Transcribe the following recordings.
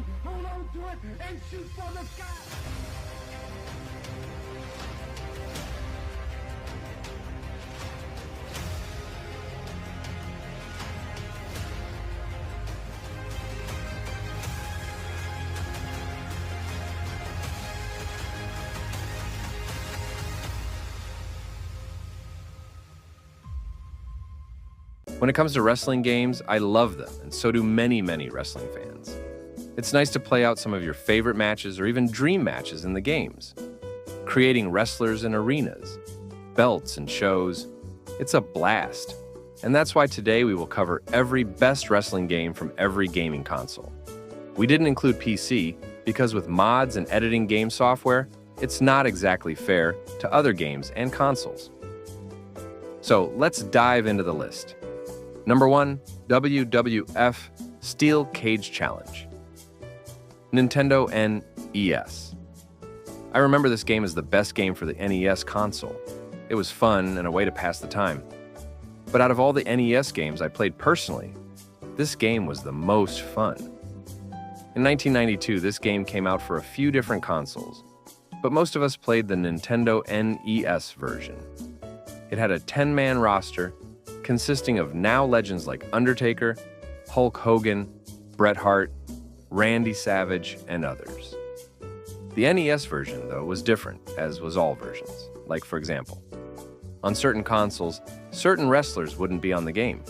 dream, hold on to it, and shoot for the sky. When it comes to wrestling games, I love them, and so do many, many wrestling fans. It's nice to play out some of your favorite matches or even dream matches in the games. Creating wrestlers and arenas, belts and shows, it's a blast. And that's why today we will cover every best wrestling game from every gaming console. We didn't include PC because with mods and editing game software, it's not exactly fair to other games and consoles. So let's dive into the list. Number 1, WWF Steel Cage Challenge. Nintendo NES. I remember this game as the best game for the NES console. It was fun and a way to pass the time. But out of all the NES games I played personally, this game was the most fun. In 1992, this game came out for a few different consoles, but most of us played the Nintendo NES version. It had a 10-man roster consisting of now legends like Undertaker, Hulk Hogan, Bret Hart, Randy Savage, and others. The NES version, though, was different, as was all versions. Like, for example, on certain consoles, certain wrestlers wouldn't be on the game.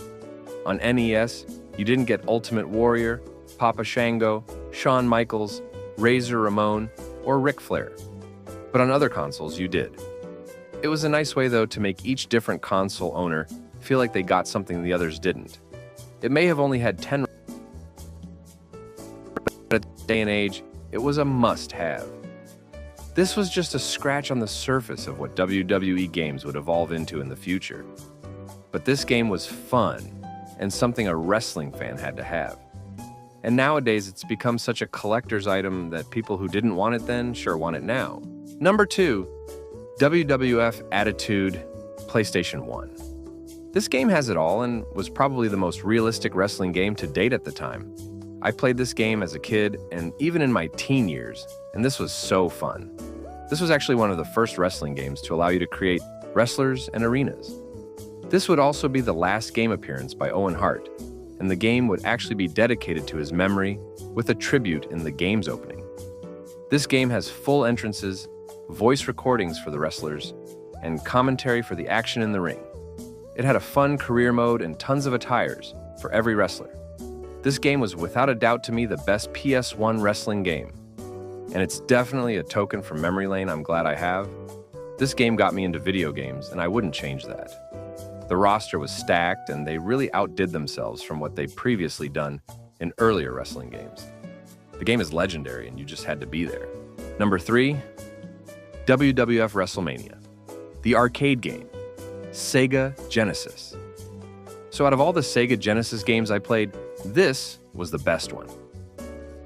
On NES, you didn't get Ultimate Warrior, Papa Shango, Shawn Michaels, Razor Ramon, or Ric Flair. But on other consoles, you did. It was a nice way, though, to make each different console owner feel like they got something the others didn't. It may have only had 10, but at this day and age, it was a must-have. This was just a scratch on the surface of what WWE games would evolve into in the future. But this game was fun and something a wrestling fan had to have. And nowadays, it's become such a collector's item that people who didn't want it then sure want it now. Number 2, WWF Attitude PlayStation 1. This game has it all and was probably the most realistic wrestling game to date at the time. I played this game as a kid and even in my teen years, and this was so fun. This was actually one of the first wrestling games to allow you to create wrestlers and arenas. This would also be the last game appearance by Owen Hart, and the game would actually be dedicated to his memory with a tribute in the game's opening. This game has full entrances, voice recordings for the wrestlers, and commentary for the action in the ring. It had a fun career mode and tons of attires for every wrestler. This game was without a doubt to me the best PS1 wrestling game. And it's definitely a token from memory lane I'm glad I have. This game got me into video games and I wouldn't change that. The roster was stacked and they really outdid themselves from what they'd previously done in earlier wrestling games. The game is legendary and you just had to be there. Number 3, WWF WrestleMania, the arcade game. Sega Genesis. So out of all the Sega Genesis games I played, this was the best one.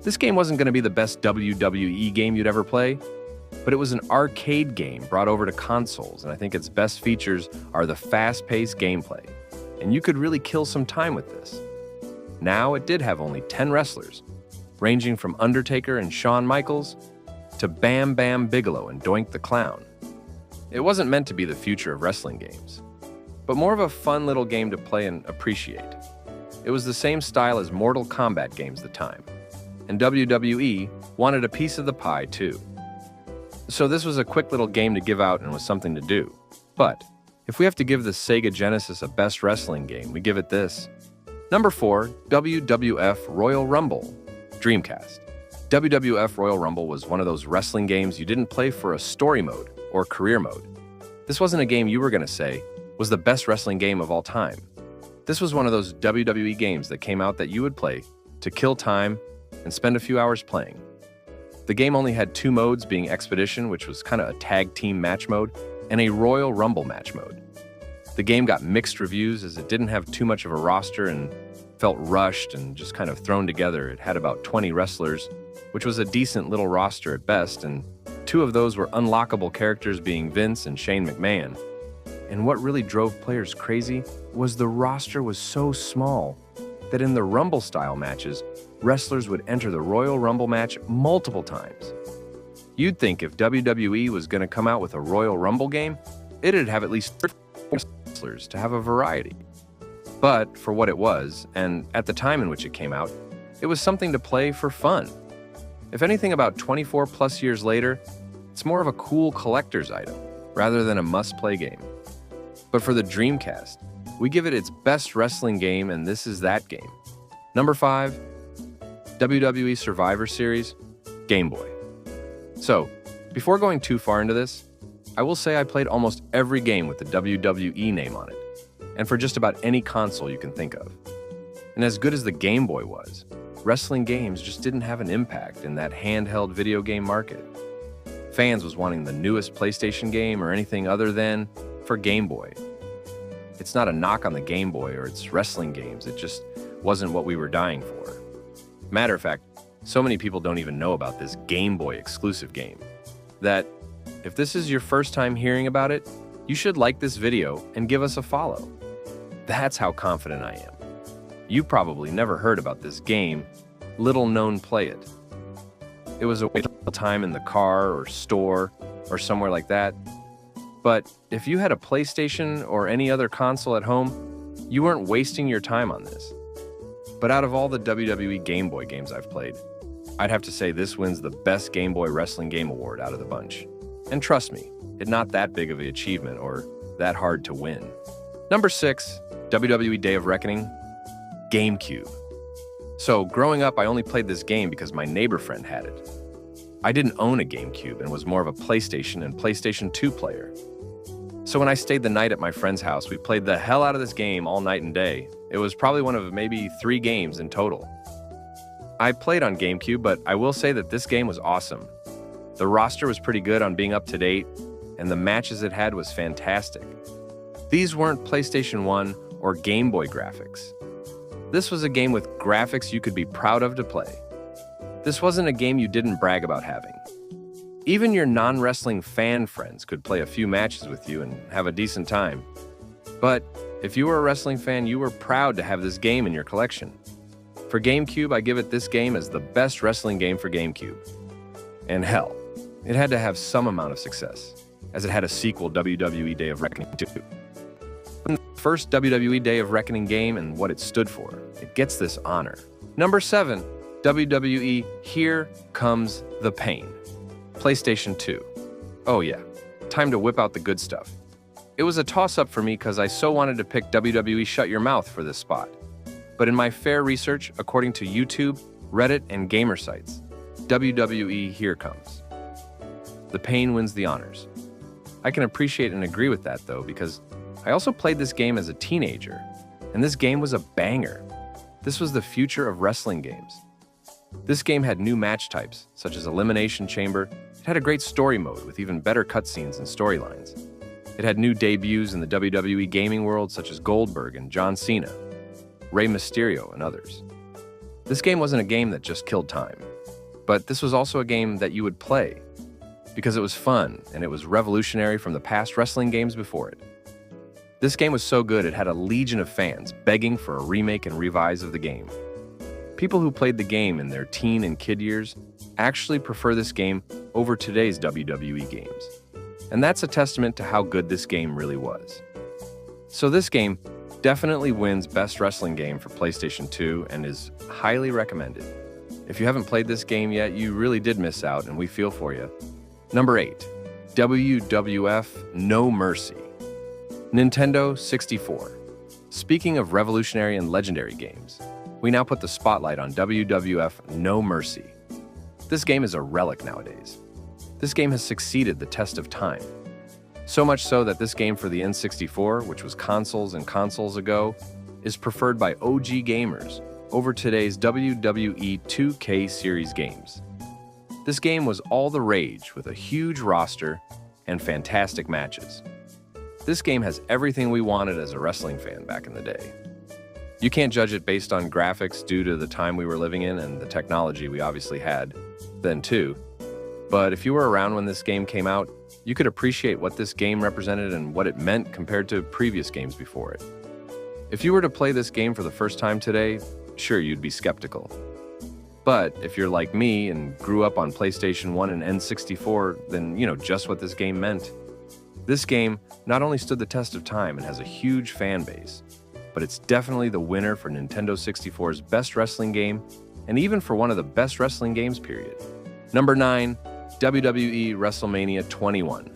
This game wasn't going to be the best WWE game you'd ever play, but it was an arcade game brought over to consoles, and I think its best features are the fast-paced gameplay, and you could really kill some time with this. Now, it did have only 10 wrestlers, ranging from Undertaker and Shawn Michaels to Bam Bam Bigelow and Doink the Clown. It wasn't meant to be the future of wrestling games, but more of a fun little game to play and appreciate. It was the same style as Mortal Kombat games at the time, and WWE wanted a piece of the pie too. So this was a quick little game to give out and was something to do. But if we have to give the Sega Genesis a best wrestling game, we give it this. Number 4, WWF Royal Rumble, Dreamcast. WWF Royal Rumble was one of those wrestling games you didn't play for a story mode or career mode. This wasn't a game you were going to say was the best wrestling game of all time. This was one of those WWE games that came out that you would play to kill time and spend a few hours playing. The game only had 2 modes, being Expedition, which was kind of a tag team match mode, and a Royal Rumble match mode. The game got mixed reviews as it didn't have too much of a roster and felt rushed and just kind of thrown together. It had about 20 wrestlers, which was a decent little roster at best, and 2 of those were unlockable characters, being Vince and Shane McMahon. And what really drove players crazy was the roster was so small that in the Rumble-style matches, wrestlers would enter the Royal Rumble match multiple times. You'd think if WWE was going to come out with a Royal Rumble game, it'd have at least 30 wrestlers to have a variety. But for what it was, and at the time in which it came out, it was something to play for fun. If anything, about 24 plus years later, it's more of a cool collector's item rather than a must-play game. But for the Dreamcast, we give it its best wrestling game, and this is that game. Number 5, WWE Survivor Series, Game Boy. So, before going too far into this, I will say I played almost every game with the WWE name on it, and for just about any console you can think of. And as good as the Game Boy was, wrestling games just didn't have an impact in that handheld video game market. Fans was wanting the newest PlayStation game or anything other than for Game Boy. It's not a knock on the Game Boy or its wrestling games, it just wasn't what we were dying for. Matter of fact, so many people don't even know about this Game Boy exclusive game that if this is your first time hearing about it, you should like this video and give us a follow. That's how confident I am. You probably never heard about this game, little known play it. It was a waste of time in the car or store or somewhere like that. But if you had a PlayStation or any other console at home, you weren't wasting your time on this. But out of all the WWE Game Boy games I've played, I'd have to say this wins the Best Game Boy Wrestling Game Award out of the bunch. And trust me, it's not that big of an achievement or that hard to win. Number 6, WWE Day of Reckoning, GameCube. So growing up, I only played this game because my neighbor friend had it. I didn't own a GameCube and was more of a PlayStation and PlayStation 2 player. So when I stayed the night at my friend's house, we played the hell out of this game all night and day. It was probably one of maybe 3 games in total. I played on GameCube, but I will say that this game was awesome. The roster was pretty good on being up to date, and the matches it had was fantastic. These weren't PlayStation 1 or Game Boy graphics. This was a game with graphics you could be proud of to play. This wasn't a game you didn't brag about having. Even your non-wrestling fan friends could play a few matches with you and have a decent time. But if you were a wrestling fan, you were proud to have this game in your collection. For GameCube, I give it this game as the best wrestling game for GameCube. And hell, it had to have some amount of success, as it had a sequel, WWE Day of Reckoning 2. The first WWE Day of Reckoning game and what it stood for, it gets this honor. Number 7, WWE Here Comes the Pain, PlayStation 2. Oh yeah, time to whip out the good stuff. It was a toss-up for me because I so wanted to pick WWE Shut Your Mouth for this spot. But in my fair research, according to YouTube, Reddit, and gamer sites, WWE Here Comes. The Pain wins the honors. I can appreciate and agree with that though, because I also played this game as a teenager, and this game was a banger. This was the future of wrestling games. This game had new match types, such as Elimination Chamber. It had a great story mode with even better cutscenes and storylines. It had new debuts in the WWE gaming world, such as Goldberg and John Cena, Rey Mysterio, and others. This game wasn't a game that just killed time, but this was also a game that you would play, because it was fun and it was revolutionary from the past wrestling games before it. This game was so good it had a legion of fans begging for a remake and revise of the game. People who played the game in their teen and kid years actually prefer this game over today's WWE games. And that's a testament to how good this game really was. So this game definitely wins Best Wrestling Game for PlayStation 2 and is highly recommended. If you haven't played this game yet, you really did miss out and we feel for you. Number 8, WWF No Mercy, Nintendo 64. Speaking of revolutionary and legendary games, we now put the spotlight on WWF No Mercy. This game is a relic nowadays. This game has succeeded the test of time. So much so that this game for the N64, which was consoles and consoles ago, is preferred by OG gamers over today's WWE 2K series games. This game was all the rage with a huge roster and fantastic matches. This game has everything we wanted as a wrestling fan back in the day. You can't judge it based on graphics due to the time we were living in and the technology we obviously had then too. But if you were around when this game came out, you could appreciate what this game represented and what it meant compared to previous games before it. If you were to play this game for the first time today, sure, you'd be skeptical. But if you're like me and grew up on PlayStation 1 and N64, then you know just what this game meant. This game not only stood the test of time and has a huge fan base, but it's definitely the winner for Nintendo 64's best wrestling game, and even for one of the best wrestling games, period. Number 9, WWE WrestleMania 21,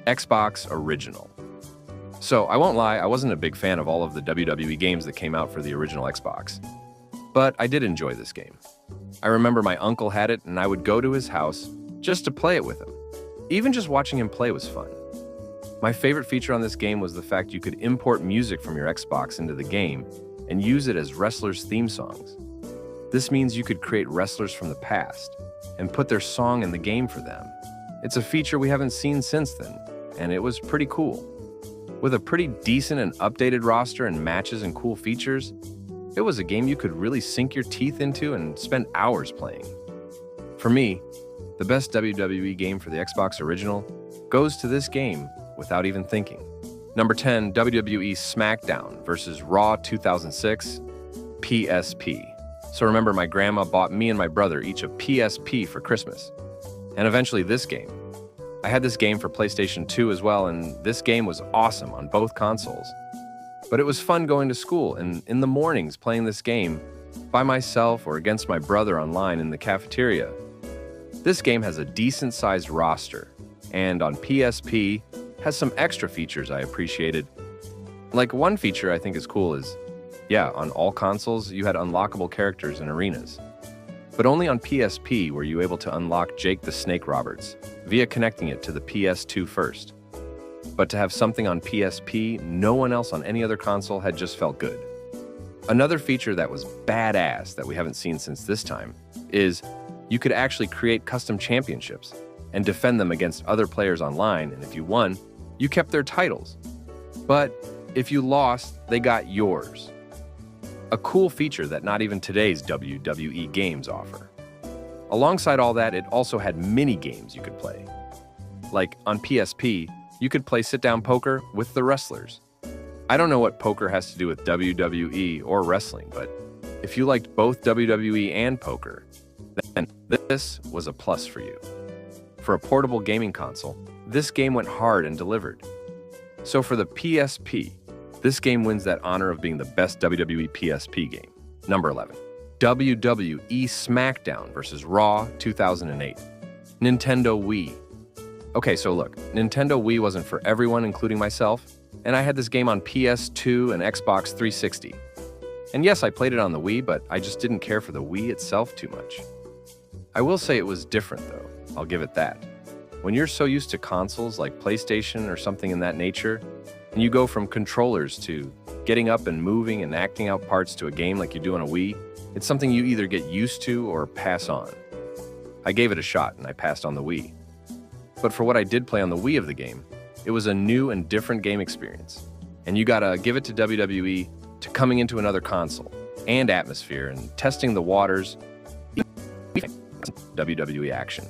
Xbox Original. So I won't lie, I wasn't a big fan of all of the WWE games that came out for the original Xbox, but I did enjoy this game. I remember my uncle had it and I would go to his house just to play it with him. Even just watching him play was fun. My favorite feature on this game was the fact you could import music from your Xbox into the game and use it as wrestlers' theme songs. This means you could create wrestlers from the past and put their song in the game for them. It's a feature we haven't seen since then, and it was pretty cool. With a pretty decent and updated roster and matches and cool features, it was a game you could really sink your teeth into and spend hours playing. For me, the best WWE game for the Xbox Original goes to this game without even thinking. Number 10, WWE SmackDown versus Raw 2006, PSP. So remember, my grandma bought me and my brother each a PSP for Christmas. And eventually this game. I had this game for PlayStation 2 as well, and this game was awesome on both consoles. But it was fun going to school and in the mornings playing this game by myself or against my brother online in the cafeteria. This game has a decent-sized roster, and on PSP, has some extra features I appreciated. Like one feature I think is cool is, on all consoles you had unlockable characters and arenas. But only on PSP were you able to unlock Jake the Snake Roberts via connecting it to the PS2 first. But to have something on PSP no one else on any other console had just felt good. Another feature that was badass that we haven't seen since this time is you could actually create custom championships and defend them against other players online, and if you won, you kept their titles. But if you lost, they got yours. A cool feature that not even today's WWE games offer. Alongside all that, it also had mini games you could play. Like on PSP, you could play sit-down poker with the wrestlers. I don't know what poker has to do with WWE or wrestling, but if you liked both WWE and poker, then this was a plus for you. For a portable gaming console, this game went hard and delivered. So for the PSP, this game wins that honor of being the best WWE PSP game. Number 11, WWE SmackDown vs. Raw 2008, Nintendo Wii. Okay, so look, Nintendo Wii wasn't for everyone, including myself, and I had this game on PS2 and Xbox 360. And yes, I played it on the Wii, but I just didn't care for the Wii itself too much. I will say it was different though, I'll give it that. When you're so used to consoles like PlayStation or something in that nature, and you go from controllers to getting up and moving and acting out parts to a game like you do on a Wii, it's something you either get used to or pass on. I gave it a shot and I passed on the Wii. But for what I did play on the Wii of the game, it was a new and different game experience. And you gotta give it to WWE to coming into another console and atmosphere and testing the waters, WWE action.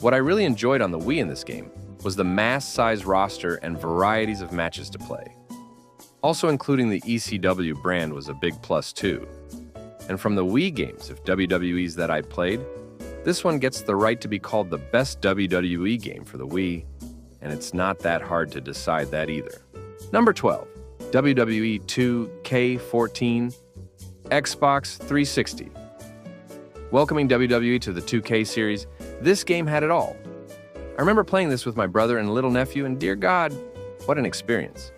What I really enjoyed on the Wii in this game was the mass-size roster and varieties of matches to play. Also including the ECW brand was a big plus too. And from the Wii games of WWE's that I played, this one gets the right to be called the best WWE game for the Wii, and it's not that hard to decide that either. Number 12, WWE 2K14, Xbox 360. Welcoming WWE to the 2K series, this game had it all. I remember playing this with my brother and little nephew, and dear God, what an experience.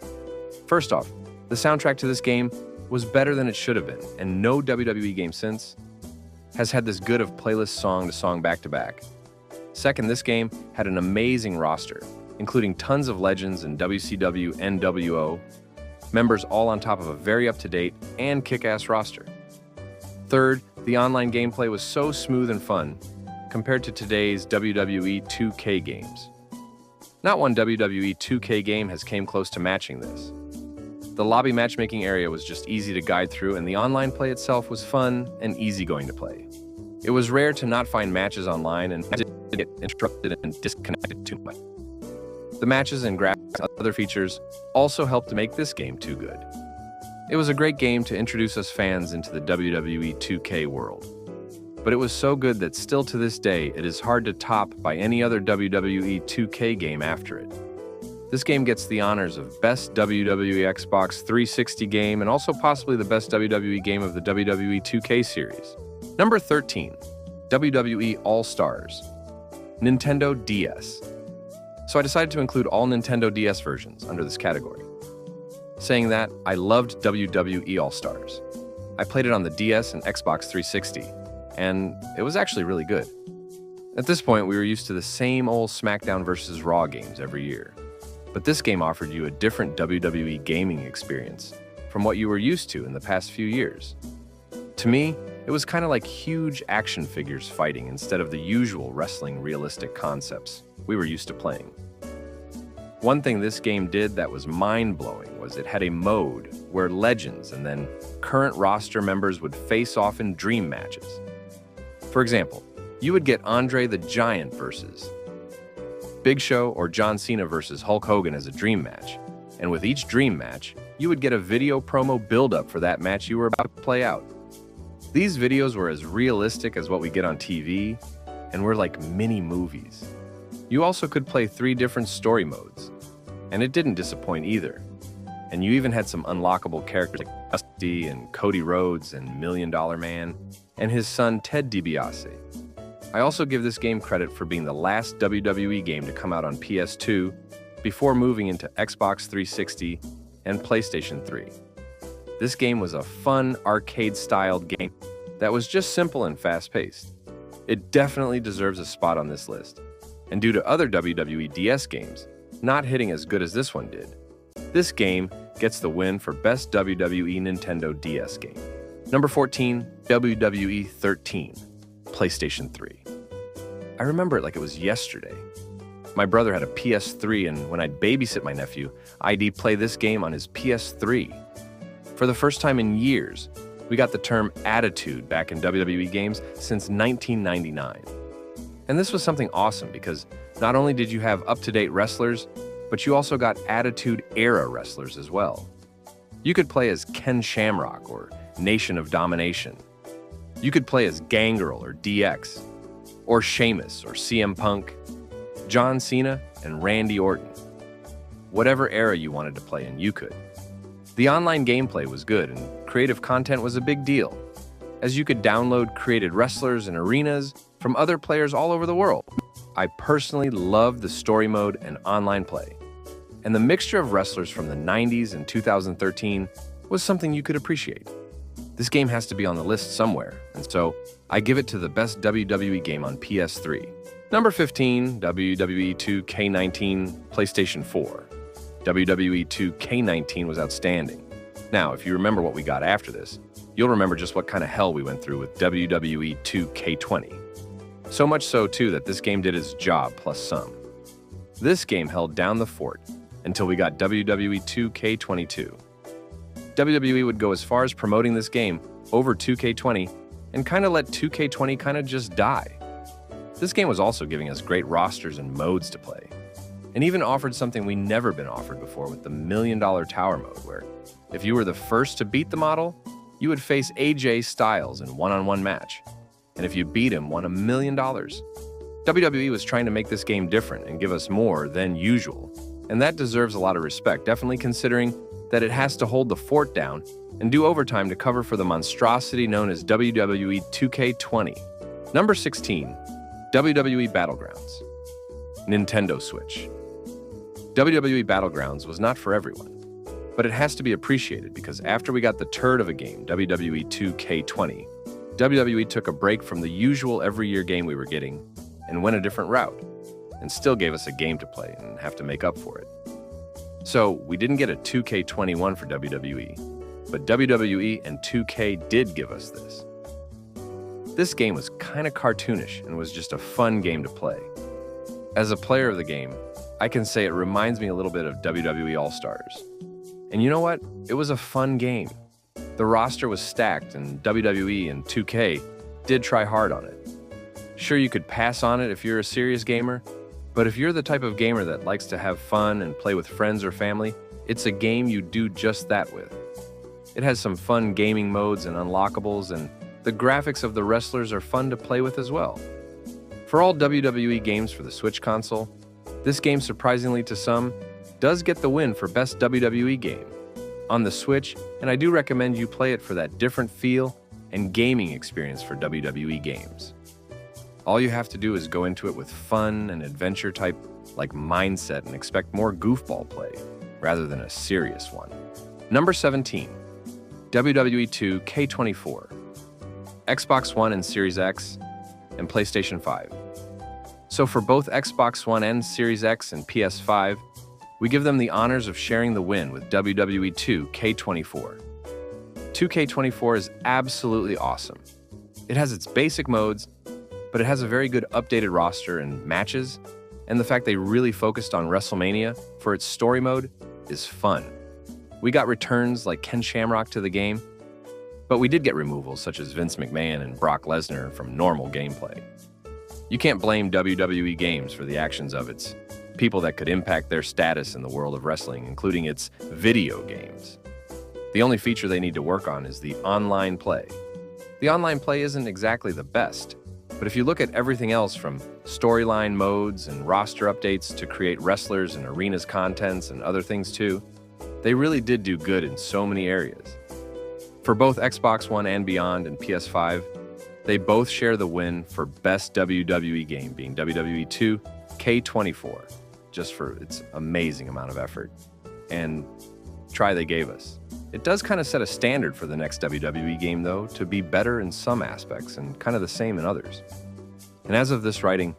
First off, the soundtrack to this game was better than it should have been, and no WWE game since has had this good of playlist song to song back to back. Second, this game had an amazing roster, including tons of legends in WCW and NWO, members all on top of a very up-to-date and kick-ass roster. Third, the online gameplay was so smooth and fun compared to today's WWE 2K games. Not one WWE 2K game has came close to matching this. The lobby matchmaking area was just easy to guide through, and the online play itself was fun and easygoing to play. It was rare to not find matches online and get interrupted and disconnected too much. The matches and graphics and other features also helped to make this game too good. It was a great game to introduce us fans into the WWE 2K world. but it was so good that still to this day it is hard to top by any other WWE 2K game after it. This game gets the honors of Best WWE Xbox 360 Game and also possibly the Best WWE Game of the WWE 2K series. Number 13, WWE All-Stars, Nintendo DS. So I decided to include all Nintendo DS versions under this category. Saying that, I loved WWE All-Stars. I played it on the DS and Xbox 360, and it was actually really good. At this point, we were used to the same old SmackDown vs. Raw games every year. But this game offered you a different WWE gaming experience from what you were used to in the past few years. To me, it was kind of like huge action figures fighting instead of the usual wrestling realistic concepts we were used to playing. One thing this game did that was mind-blowing was it had a mode where legends and then current roster members would face off in dream matches. For example, you would get Andre the Giant versus Big Show or John Cena versus Hulk Hogan as a dream match, and with each dream match, you would get a video promo build-up for that match you were about to play out. These videos were as realistic as what we get on TV, and were like mini movies. You also could play 3 different story modes, and it didn't disappoint either. And you even had some unlockable characters like Dusty and Cody Rhodes and Million Dollar Man, and his son Ted DiBiase. I also give this game credit for being the last WWE game to come out on PS2 before moving into Xbox 360 and PlayStation 3. This game was a fun, arcade-styled game that was just simple and fast-paced. It definitely deserves a spot on this list, and due to other WWE DS games not hitting as good as this one did, this game gets the win for Best WWE Nintendo DS Game. Number 14, WWE 13, PlayStation 3. I remember it like it was yesterday. My brother had a PS3, and when I'd babysit my nephew, I'd play this game on his PS3. For the first time in years, we got the term Attitude back in WWE games since 1999. And this was something awesome because not only did you have up-to-date wrestlers, but you also got Attitude-era wrestlers as well. You could play as Ken Shamrock or Nation of Domination. You could play as Gangrel or DX, or Sheamus or CM Punk, John Cena and Randy Orton. Whatever era you wanted to play in, you could. The online gameplay was good and creative content was a big deal, as you could download created wrestlers and arenas from other players all over the world. I personally loved the story mode and online play, and the mixture of wrestlers from the 90s and 2013 was something you could appreciate. This game has to be on the list somewhere, and so I give it to the best WWE game on PS3. Number 15, WWE 2K19, PlayStation 4. WWE 2K19 was outstanding. Now, if you remember what we got after this, you'll remember just what kind of hell we went through with WWE 2K20. So much so, too, that this game did its job plus some. This game held down the fort until we got WWE 2K22. WWE would go as far as promoting this game over 2K20 and kind of let 2K20 kind of just die. This game was also giving us great rosters and modes to play, and even offered something we never been offered before with the $1 Million Tower mode, where if you were the first to beat the model, you would face AJ Styles in one-on-one match, and if you beat him, won $1 million. WWE was trying to make this game different and give us more than usual, and that deserves a lot of respect, definitely considering that it has to hold the fort down and do overtime to cover for the monstrosity known as WWE 2K20. Number 16, WWE Battlegrounds, Nintendo Switch. WWE Battlegrounds was not for everyone, but it has to be appreciated because after we got the turd of a game, WWE 2K20, WWE took a break from the usual every year game we were getting and went a different route, and still gave us a game to play and have to make up for it. So, we didn't get a 2K21 for WWE, but WWE and 2K did give us this. This game was kind of cartoonish and was just a fun game to play. As a player of the game, I can say it reminds me a little bit of WWE All-Stars. And you know what? It was a fun game. The roster was stacked, and WWE and 2K did try hard on it. Sure, you could pass on it if you're a serious gamer, but if you're the type of gamer that likes to have fun and play with friends or family, it's a game you do just that with. It has some fun gaming modes and unlockables, and The graphics of the wrestlers are fun to play with as well. For all WWE games for the Switch console, this game, surprisingly to some, does get the win for Best WWE Game on the Switch, and I do recommend you play it for that different feel and gaming experience for WWE games. All you have to do is go into it with fun and adventure type like mindset and expect more goofball play rather than a serious one. Number 17, WWE 2 K24, Xbox One and Series X, and PlayStation 5. So for both Xbox One and Series X and PS5, we give them the honors of sharing the win with WWE 2 K24. 2K24 is absolutely awesome. It has its basic modes, but it has a very good updated roster and matches, and the fact they really focused on WrestleMania for its story mode is fun. We got returns like Ken Shamrock to the game, but we did get removals such as Vince McMahon and Brock Lesnar from normal gameplay. You can't blame WWE Games for the actions of its people that could impact their status in the world of wrestling, including its video games. The only feature they need to work on is the online play. The online play isn't exactly the best, but if you look at everything else from storyline modes and roster updates to create wrestlers and arenas contents and other things too, they really did do good in so many areas. For both Xbox One and Beyond and PS5, they both share the win for Best WWE Game, being WWE 2 K24, just for its amazing amount of effort and try they gave us. It does kind of set a standard for the next WWE game, though, to be better in some aspects and kind of the same in others. And as of this writing,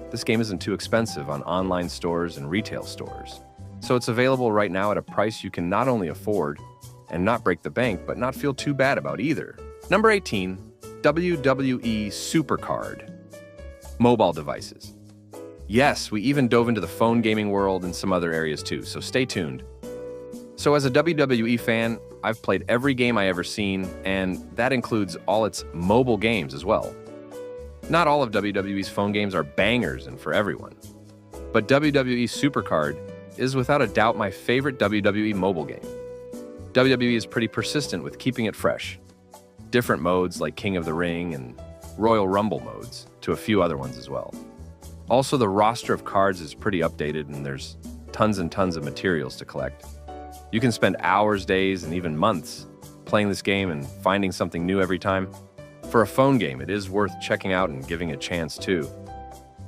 this game isn't too expensive on online stores and retail stores. So it's available right now at a price you can not only afford and not break the bank, but not feel too bad about either. Number 18, WWE Supercard. Mobile devices. Yes, we even dove into the phone gaming world and some other areas too, so stay tuned. So as a WWE fan, I've played every game I ever seen, and that includes all its mobile games as well. Not all of WWE's phone games are bangers and for everyone, but WWE Supercard is without a doubt my favorite WWE mobile game. WWE is pretty persistent with keeping it fresh. Different modes like King of the Ring and Royal Rumble modes, to a few other ones as well. Also, the roster of cards is pretty updated and there's tons and tons of materials to collect. You can spend hours, days, and even months playing this game and finding something new every time. For a phone game, it is worth checking out and giving a chance too.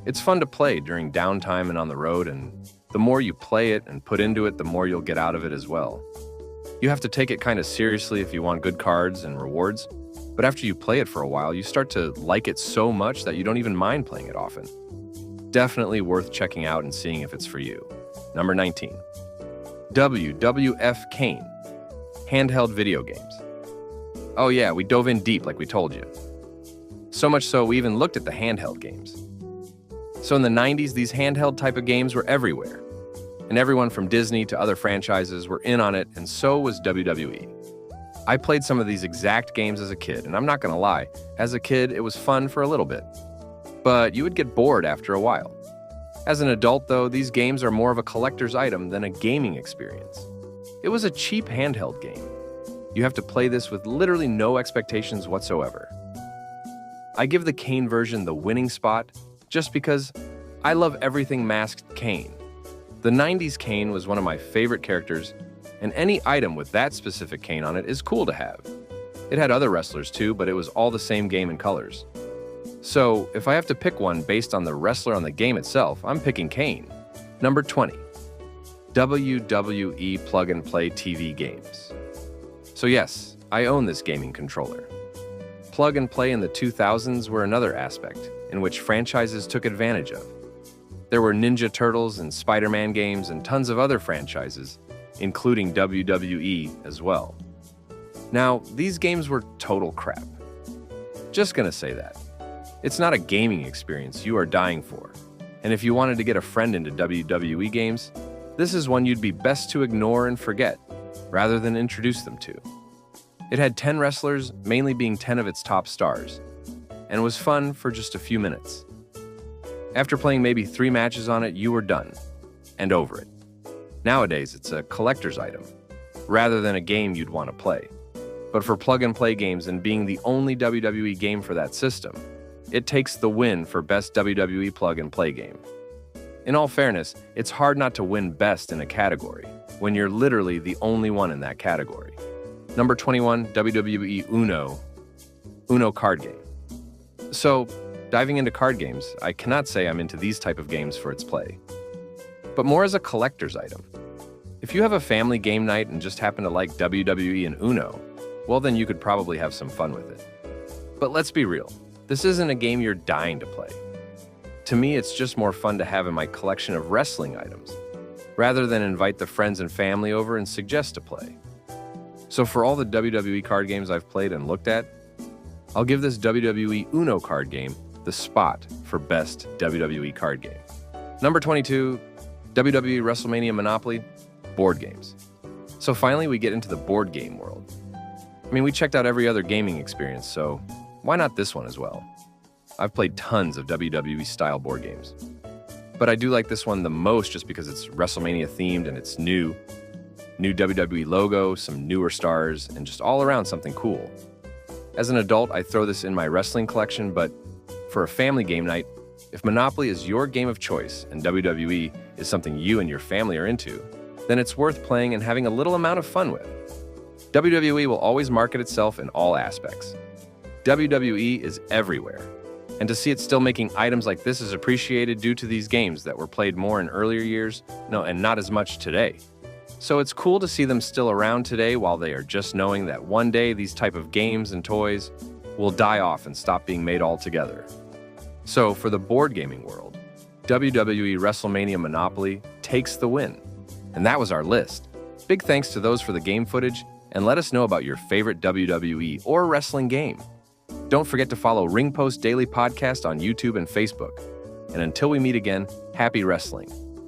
It's fun to play during downtime and on the road, and the more you play it and put into it, the more you'll get out of it as well. You have to take it kind of seriously if you want good cards and rewards, but after you play it for a while, you start to like it so much that you don't even mind playing it often. Definitely worth checking out and seeing if it's for you. Number 19. WWF Kane. Handheld video games. Oh yeah, we dove in deep like we told you. So much so, we even looked at the handheld games. So in the 90s, these handheld type of games were everywhere. And everyone from Disney to other franchises were in on it, and so was WWE. I played some of these exact games as a kid, and I'm not gonna lie, as a kid, it was fun for a little bit. But you would get bored after a while. As an adult, though, these games are more of a collector's item than a gaming experience. It was a cheap handheld game. You have to play this with literally no expectations whatsoever. I give the Kane version the winning spot just because I love everything masked Kane. The 90s Kane was one of my favorite characters, and any item with that specific Kane on it is cool to have. It had other wrestlers too, but it was all the same game and colors. So, if I have to pick one based on the wrestler on the game itself, I'm picking Kane. Number 20. WWE Plug and Play TV Games. So yes, I own this gaming controller. Plug and Play in the 2000s were another aspect in which franchises took advantage of. There were Ninja Turtles and Spider-Man games and tons of other franchises, including WWE as well. Now, these games were total crap. Just gonna say that. It's not a gaming experience you are dying for, and if you wanted to get a friend into WWE games, this is one you'd be best to ignore and forget, rather than introduce them to. It had 10 wrestlers, mainly being 10 of its top stars, and was fun for just a few minutes. After playing maybe 3 matches on it, you were done, and over it. Nowadays, it's a collector's item, rather than a game you'd want to play. But for plug-and-play games and being the only WWE game for that system, it takes the win for Best WWE Plug-and-Play Game. In all fairness, it's hard not to win Best in a category, when you're literally the only one in that category. Number 21, WWE Uno card game. So, diving into card games, I cannot say I'm into these type of games for its play, but more as a collector's item. If you have a family game night and just happen to like WWE and Uno, well then you could probably have some fun with it. But let's be real, this isn't a game you're dying to play. To me, it's just more fun to have in my collection of wrestling items, rather than invite the friends and family over and suggest to play. So for all the WWE card games I've played and looked at, I'll give this WWE Uno card game the spot for Best WWE Card Game. Number 22, WWE WrestleMania Monopoly Board Games. So finally we get into the board game world. I mean, we checked out every other gaming experience, so why not this one as well? I've played tons of WWE-style board games, but I do like this one the most just because it's WrestleMania themed and it's new. New WWE logo, some newer stars, and just all around something cool. As an adult, I throw this in my wrestling collection, but for a family game night, if Monopoly is your game of choice and WWE is something you and your family are into, then it's worth playing and having a little amount of fun with. WWE will always market itself in all aspects. WWE is everywhere, and to see it still making items like this is appreciated due to these games that were played more in earlier years, and not as much today. So it's cool to see them still around today while they are just knowing that one day these type of games and toys will die off and stop being made altogether. So for the board gaming world, WWE WrestleMania Monopoly takes the win. And that was our list. Big thanks to those for the game footage, and let us know about your favorite WWE or wrestling game. Don't forget to follow Ring Post Daily Podcast on YouTube and Facebook. And until we meet again, happy wrestling.